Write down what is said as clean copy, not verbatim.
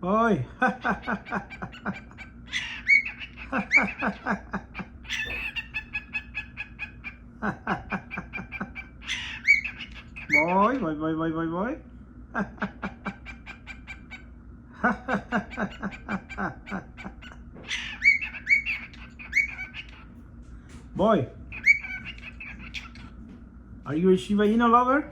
Boy. Boy. Boy, are you a Shiba Inu lover?